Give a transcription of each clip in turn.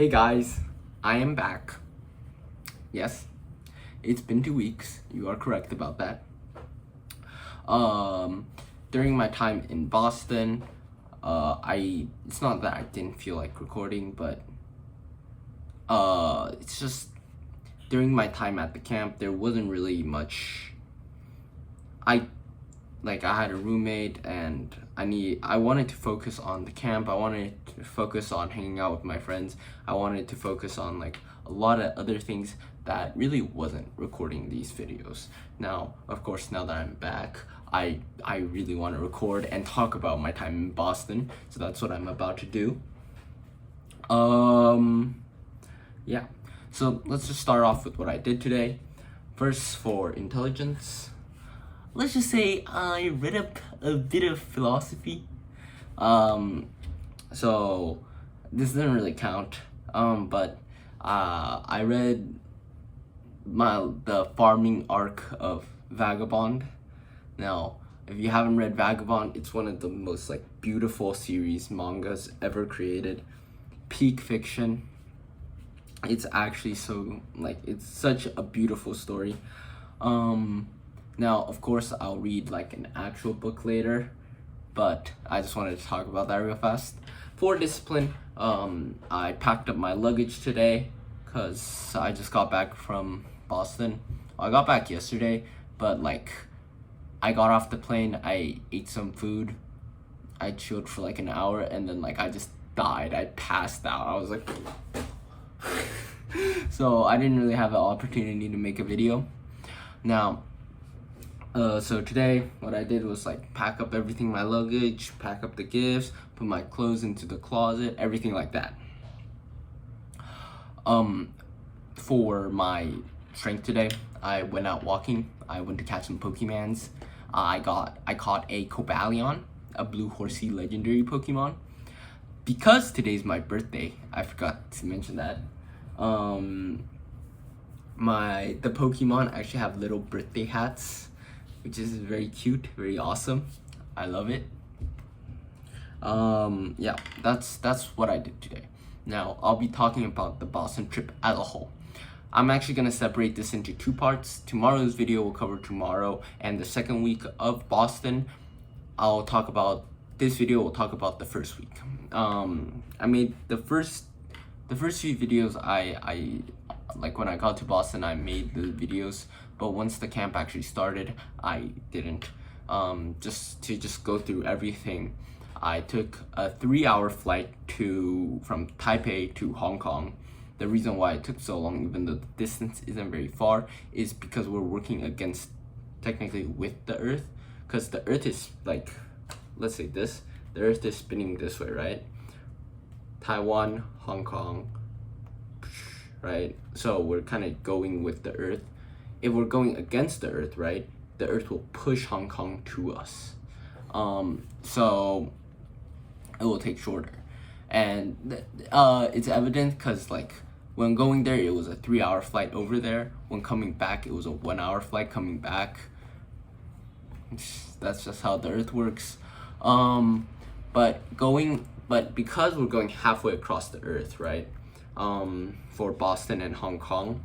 Hey guys, I am back. Yes, it's been 2 weeks. You are correct about that. Um, During my time in Boston, it's not that I didn't feel like recording, but it's just during my time at the camp, there wasn't really much. I I had a roommate and I wanted to focus on the camp. I wanted to focus on hanging out with my friends. I wanted to focus on like a lot of other things that really wasn't recording these videos. Now, of course, now that I'm back, I really want to record and talk about my time in Boston. So that's what I'm about to do. Yeah. So let's just start off with what I did today. First, for intelligence, let's just say I read up a bit of philosophy. So this doesn't really count. But I read the farming arc of Vagabond. Now, if you haven't read Vagabond, it's one of the most like beautiful series mangas ever created. Peak fiction. It's actually it's such a beautiful story. Now, of course, I'll read like an actual book later, but I just wanted to talk about that real fast. For discipline, I packed up my luggage today because I just got back from Boston. I got back yesterday, but like I got off the plane, I ate some food, I chilled for like an hour, and then like I just died. I passed out. I was like, so I didn't really have an opportunity to make a video. Now, so today what I did was like pack up everything, my luggage, pack up the gifts, put my clothes into the closet, everything like that. For my strength today, I went out walking. I went to catch some Pokemons. I caught a Cobalion, a blue horsey legendary Pokemon. Because today's my birthday, I forgot to mention that. The Pokemon actually have little birthday hats, which is very cute, very awesome. I love it. Yeah, that's what I did today. Now, I'll be talking about the Boston trip as a whole. I'm actually gonna separate this into two parts. Tomorrow's video will cover tomorrow, and the second week of Boston, this video will talk about the first week. I made the first few videos. I like when I got to Boston, I made the videos, but once the camp actually started, I didn't. Just to go through everything, I took a 3-hour flight from Taipei to Hong Kong. The reason why it took so long, even though the distance isn't very far, is because we're working technically with the Earth, because the Earth is like, let's say this, the Earth is spinning this way, right? Taiwan, Hong Kong, right? So we're kind of going with the Earth. If we're going against the Earth, right, the Earth will push Hong Kong to us. So it will take shorter. And it's evident because like when going there, it was a 3-hour flight over there. When coming back, it was a 1-hour flight coming back. That's just how the Earth works. But because we're going halfway across the Earth, right? For Boston and Hong Kong,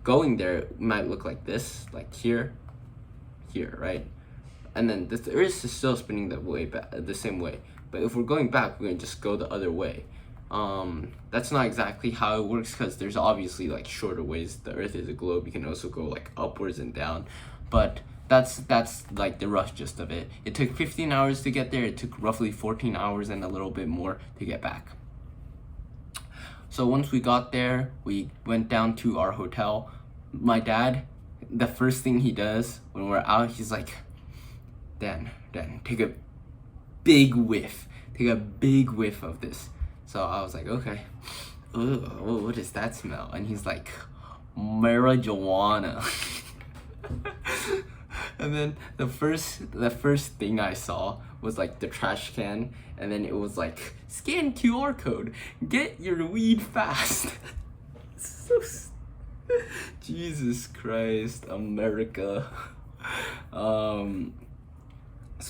going there might look like this, like here, right? And then the Earth is still spinning the same way. But if we're going back, we're gonna just go the other way. That's not exactly how it works because there's obviously like shorter ways. The Earth is a globe. You can also go like upwards and down, but that's like the rough gist of it. It took 15 hours to get there. It took roughly 14 hours and a little bit more to get back. So once we got there, we went down to our hotel. My dad, the first thing he does when we're out, he's like, Dan, take a big whiff. Take a big whiff of this. So I was like, okay. Ooh, what does that smell? And he's like, marijuana. And then the first thing I saw was like the trash can, and then it was like, scan QR code, get your weed fast. Jesus Christ, America. So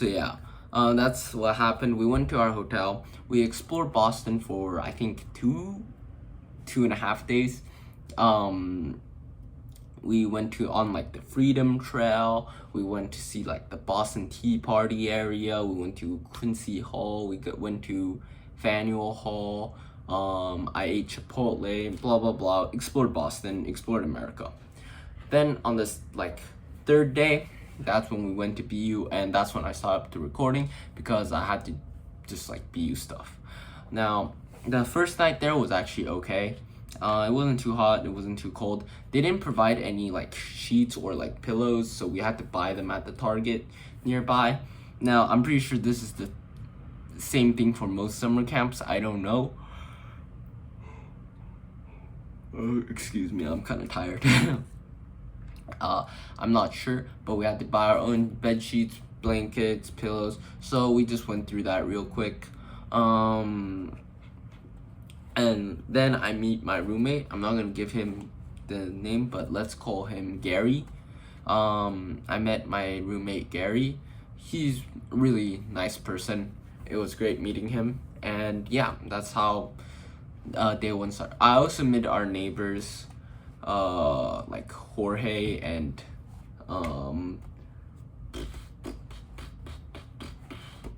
yeah, that's what happened. We went to our hotel. We explored Boston for I think 2.5 days. We went to on like the Freedom Trail. We went to see like the Boston Tea Party area. We went to Quincy Hall. Went to Faneuil Hall. I ate Chipotle. Blah blah blah. Explored Boston. Explored America. Then on this like third day, that's when we went to BU, and that's when I stopped the recording because I had to just like BU stuff. Now the first night there was actually okay. It wasn't too hot, it wasn't too cold. They didn't provide any like sheets or like pillows, so we had to buy them at the Target nearby. Now I'm pretty sure this is the same thing for most summer camps. I don't know. Excuse me, I'm kind of tired. I'm not sure, but we had to buy our own bed sheets, blankets, pillows. So we just went through that real quick. And then I meet my roommate. I'm not gonna give him the name, but let's call him Gary. I met my roommate Gary. He's a really nice person. It was great meeting him. And yeah, that's how day one started. I also met our neighbors, like Jorge and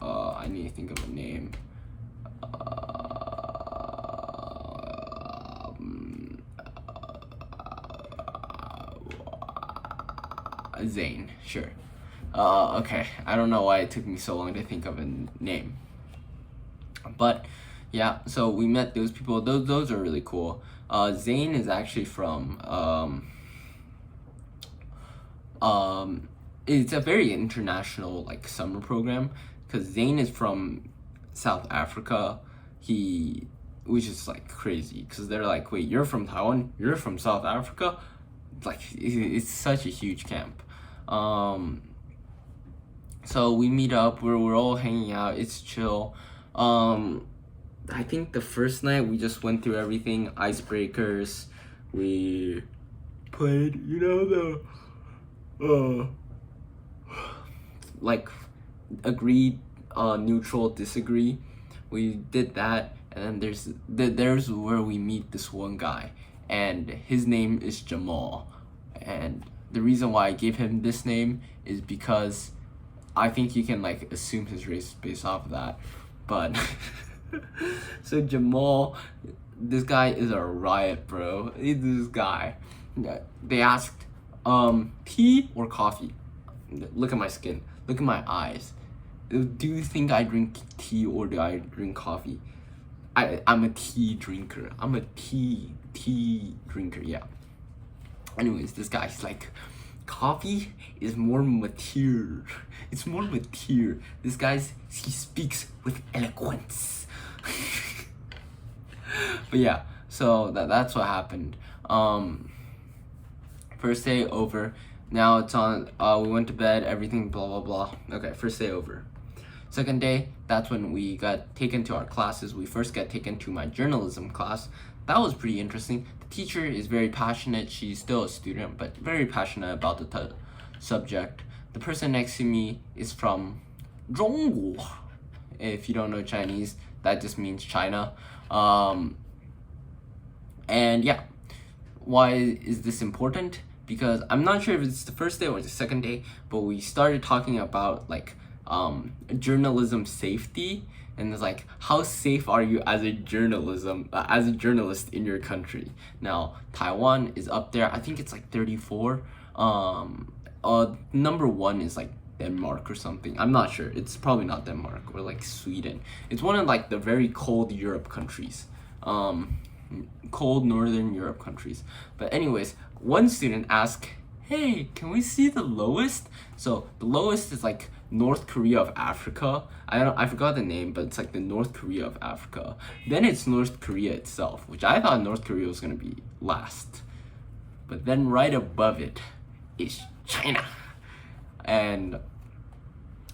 I need to think of a name. Zane, sure. Okay, I don't know why it took me so long to think of a name. But yeah, so we met those people. Those are really cool. Zane is actually from it's a very international like summer program because Zane is from South Africa. Which is like crazy because they're like, wait, you're from Taiwan? You're from South Africa? Like it's such a huge camp. So we meet up, we're all hanging out, it's chill. I think the first night we just went through everything, icebreakers. We played, the like agreed, neutral, disagree. We did that, and then there's where we meet this one guy, and his name is Jamal. And the reason why I gave him this name is because I think you can like assume his race based off of that. But so Jamal, this guy is a riot, bro. This guy. They asked, tea or coffee? Look at my skin. Look at my eyes. Do you think I drink tea or do I drink coffee? I'm a tea drinker. I'm a tea drinker, yeah. Anyways, this guy's like, coffee is more mature. It's more mature. This he speaks with eloquence. But yeah, so that's what happened. First day over. Now it's on. We went to bed. Everything. Blah blah blah. Okay, first day over. Second day, that's when we got taken to our classes. We first got taken to my journalism class. That was pretty interesting. The teacher is very passionate. She's still a student, but very passionate about the subject. The person next to me is from Zhongguo. If you don't know Chinese, that just means China. And yeah, why is this important? Because I'm not sure if it's the first day or the second day, but we started talking about like journalism safety, and it's like, how safe are you as a journalist in your country? Now Taiwan is up there. I think it's like 34. Number one is like Denmark or something. I'm not sure. It's probably not Denmark or like Sweden. It's one of like the very cold Europe countries. Cold Northern Europe countries. But anyways, one student asked, hey, can we see the lowest? So the lowest is like North Korea of Africa. I forgot the name, but it's like the North Korea of Africa. Then it's North Korea itself, which I thought North Korea was gonna be last. But then right above it is China. And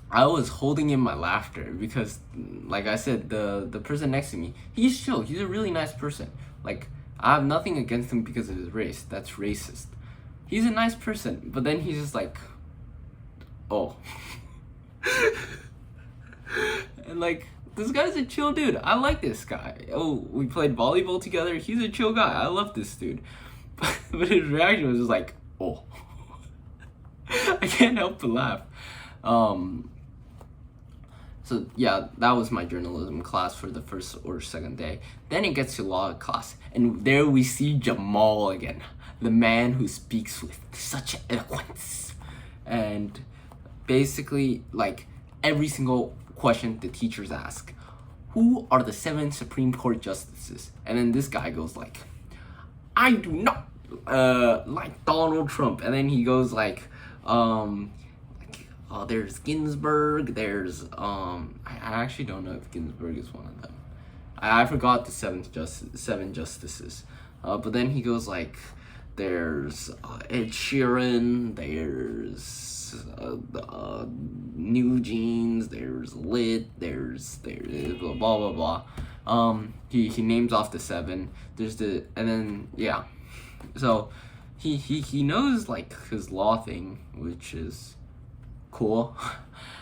I was holding in my laughter because, like I said, the person next to me, he's chill. He's a really nice person. Like, I have nothing against him because of his race. That's racist. He's a nice person, but then he's just like, oh. And like, this guy's a chill dude. I like this guy. Oh, we played volleyball together. He's a chill guy. I love this dude. But his reaction was just like, oh. I can't help but laugh. So yeah, that was my journalism class for the first or second day. Then it gets to law class, and there we see Jamal again, the man who speaks with such eloquence. And basically, like, every single question the teachers ask, who are the 7 Supreme Court justices? And then this guy goes like, I do not like Donald Trump. And then he goes like, there's Ginsburg, there's I actually don't know if Ginsburg is one of them. I forgot the seven justices. But then he goes like, there's Ed Sheeran, there's New Jeans, there's Lit, there's blah blah blah. He names off the 7. There's and then yeah, so he knows like his law thing, which is cool.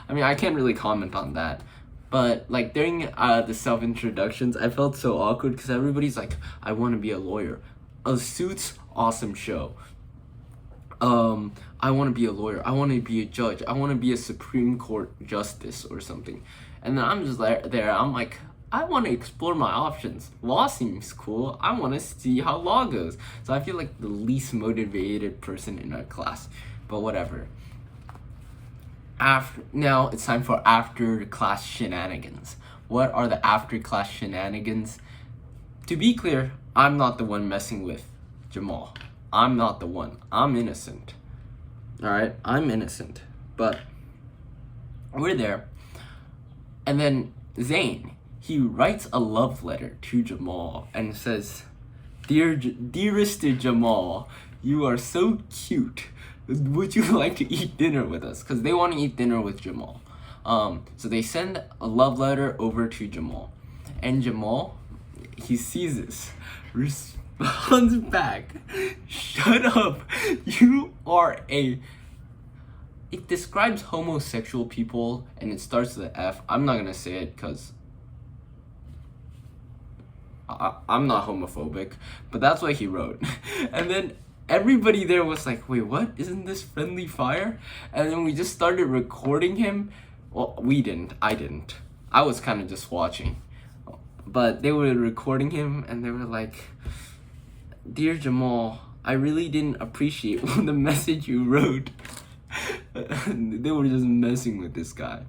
I mean, I can't really comment on that, but like during the self-introductions, I felt so awkward because everybody's like, I want to be a lawyer. Suits, awesome show. I want to be a lawyer. I want to be a judge. I want to be a Supreme Court justice or something. And then I'm just there. I'm like, I want to explore my options. Law seems cool. I want to see how law goes. So I feel like the least motivated person in our class, but whatever. Now it's time for after class shenanigans. What are the after class shenanigans? To be clear, I'm not the one messing with Jamal. I'm not the one. I'm innocent. Alright? I'm innocent. But we're there. And then Zayn, he writes a love letter to Jamal and says, Dearest Jamal, you are so cute. Would you like to eat dinner with us? Because they want to eat dinner with Jamal. So they send a love letter over to Jamal. And Jamal, he sees this, responds back, shut up, you are a... It describes homosexual people, and it starts with an F. I'm not going to say it because I'm not homophobic, but that's what he wrote. And then everybody there was like, wait, what? Isn't this friendly fire? And then we just started recording him. Well, we didn't. I didn't. I was kind of just watching. But they were recording him, and they were like, Dear Jamal, I really didn't appreciate the message you wrote. They were just messing with this guy.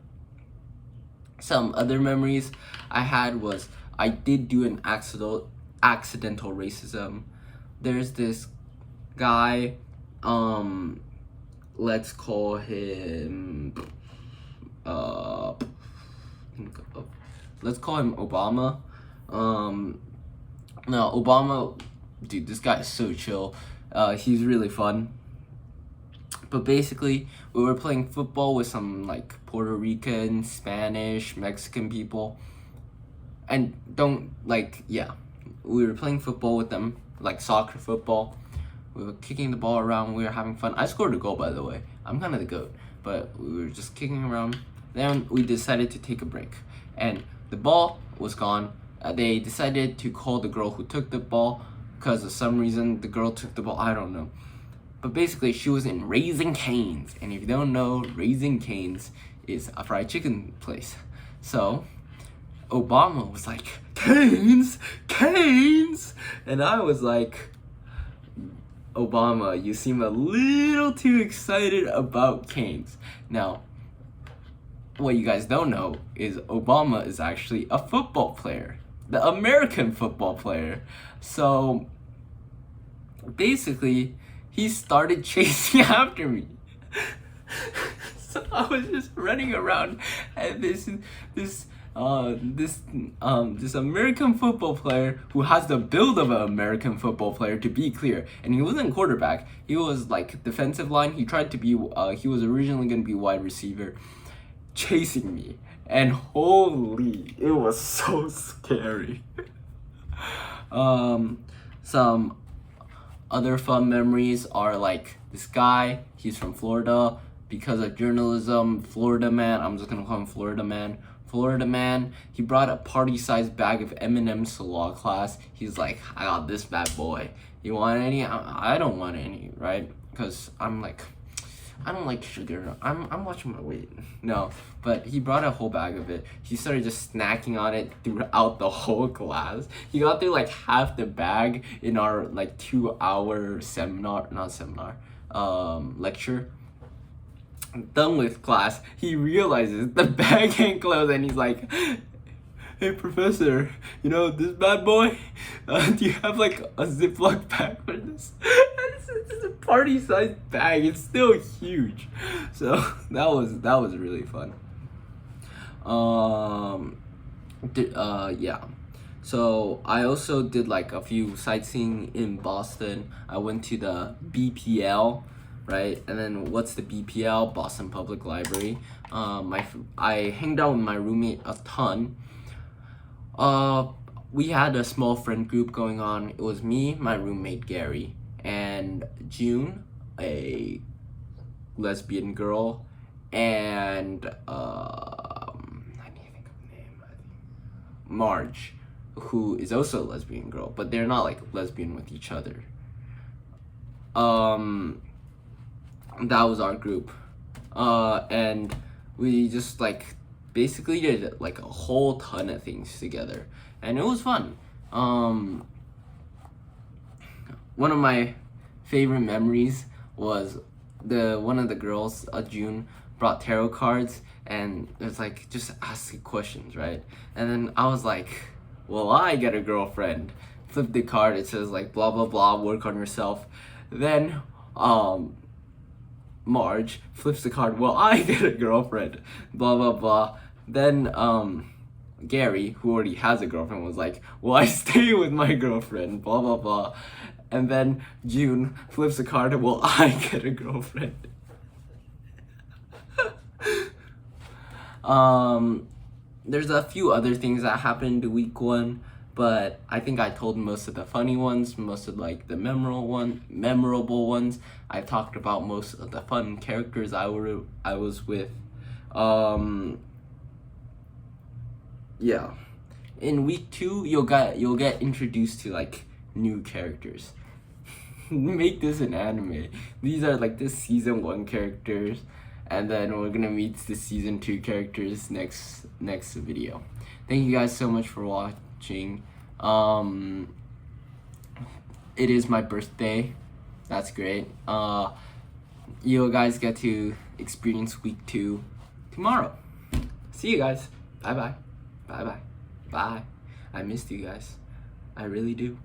Some other memories I had was I did do an accidental racism. There's this guy, let's call him Obama. No, Obama, dude, this guy is so chill. He's really fun. But basically, we were playing football with some like Puerto Rican, Spanish, Mexican people. And we were playing football with them, like soccer football. We were kicking the ball around, we were having fun. I scored a goal, by the way. I'm kind of the GOAT. But we were just kicking around. Then we decided to take a break. And the ball was gone. They decided to call the girl who took the ball because of some reason the girl took the ball. I don't know. But basically, she was in Raising Cane's. And if you don't know, Raising Cane's is a fried chicken place. So Obama was like, Cane's! Cane's! And I was like, Obama, you seem a little too excited about Cane's. Now, what you guys don't know is Obama is actually a football player. The American football player. So basically, he started chasing after me. So I was just running around, and this American football player who has the build of an American football player, to be clear, and he wasn't quarterback. He was like defensive line. He tried to be. He was originally going to be wide receiver, chasing me, and holy, it was so scary. Some other fun memories are like this guy, he's from Florida. Because of journalism, Florida man, I'm just gonna call him Florida man. Florida man. He brought a party-sized bag of M&M's to law class. He's like, I got this bad boy. You want any? I don't want any, right? Because I'm like, I don't like sugar. I'm watching my weight. No, but he brought a whole bag of it. He started just snacking on it throughout the whole class. He got through like half the bag in our like 2-hour lecture. Done with class, he realizes the bag ain't closed, and he's like, hey professor, you know this bad boy? Do you have like a Ziploc bag for this? It's a party-sized bag. It's still huge. So that was really fun. Yeah. So I also did like a few sightseeing in Boston. I went to the BPL, right? And then what's the BPL? Boston Public Library. I hanged out with my roommate a ton. We had a small friend group going on. It was me, my roommate Gary, and June, a lesbian girl, and I need to think of a name. Marge, who is also a lesbian girl, but they're not like lesbian with each other. That was our group, and we just like basically did like a whole ton of things together, and it was fun. One of my favorite memories was one of the girls, June, brought tarot cards, and it's like just asking questions, right? And then I was like, will I get a girlfriend? Flip the card, it says like blah blah blah, work on yourself. Then Marge flips the card, will I get a girlfriend? Blah blah blah. Then Gary, who already has a girlfriend, was like, will I stay with my girlfriend? Blah blah blah. And then June flips the card, will I get a girlfriend? There's a few other things that happened week 1, but I think I told most of the funny ones, most of like the memorable ones. I talked about most of the fun characters I was with. Yeah. In week 2, you'll get introduced to like new characters. Make this an anime. These are like the season 1 characters, and then we're gonna meet the season 2 characters next video. Thank you guys so much for watching. It is my birthday. That's great. You guys get to experience week 2 tomorrow. See you guys. Bye bye. Bye bye. Bye. I missed you guys. I really do.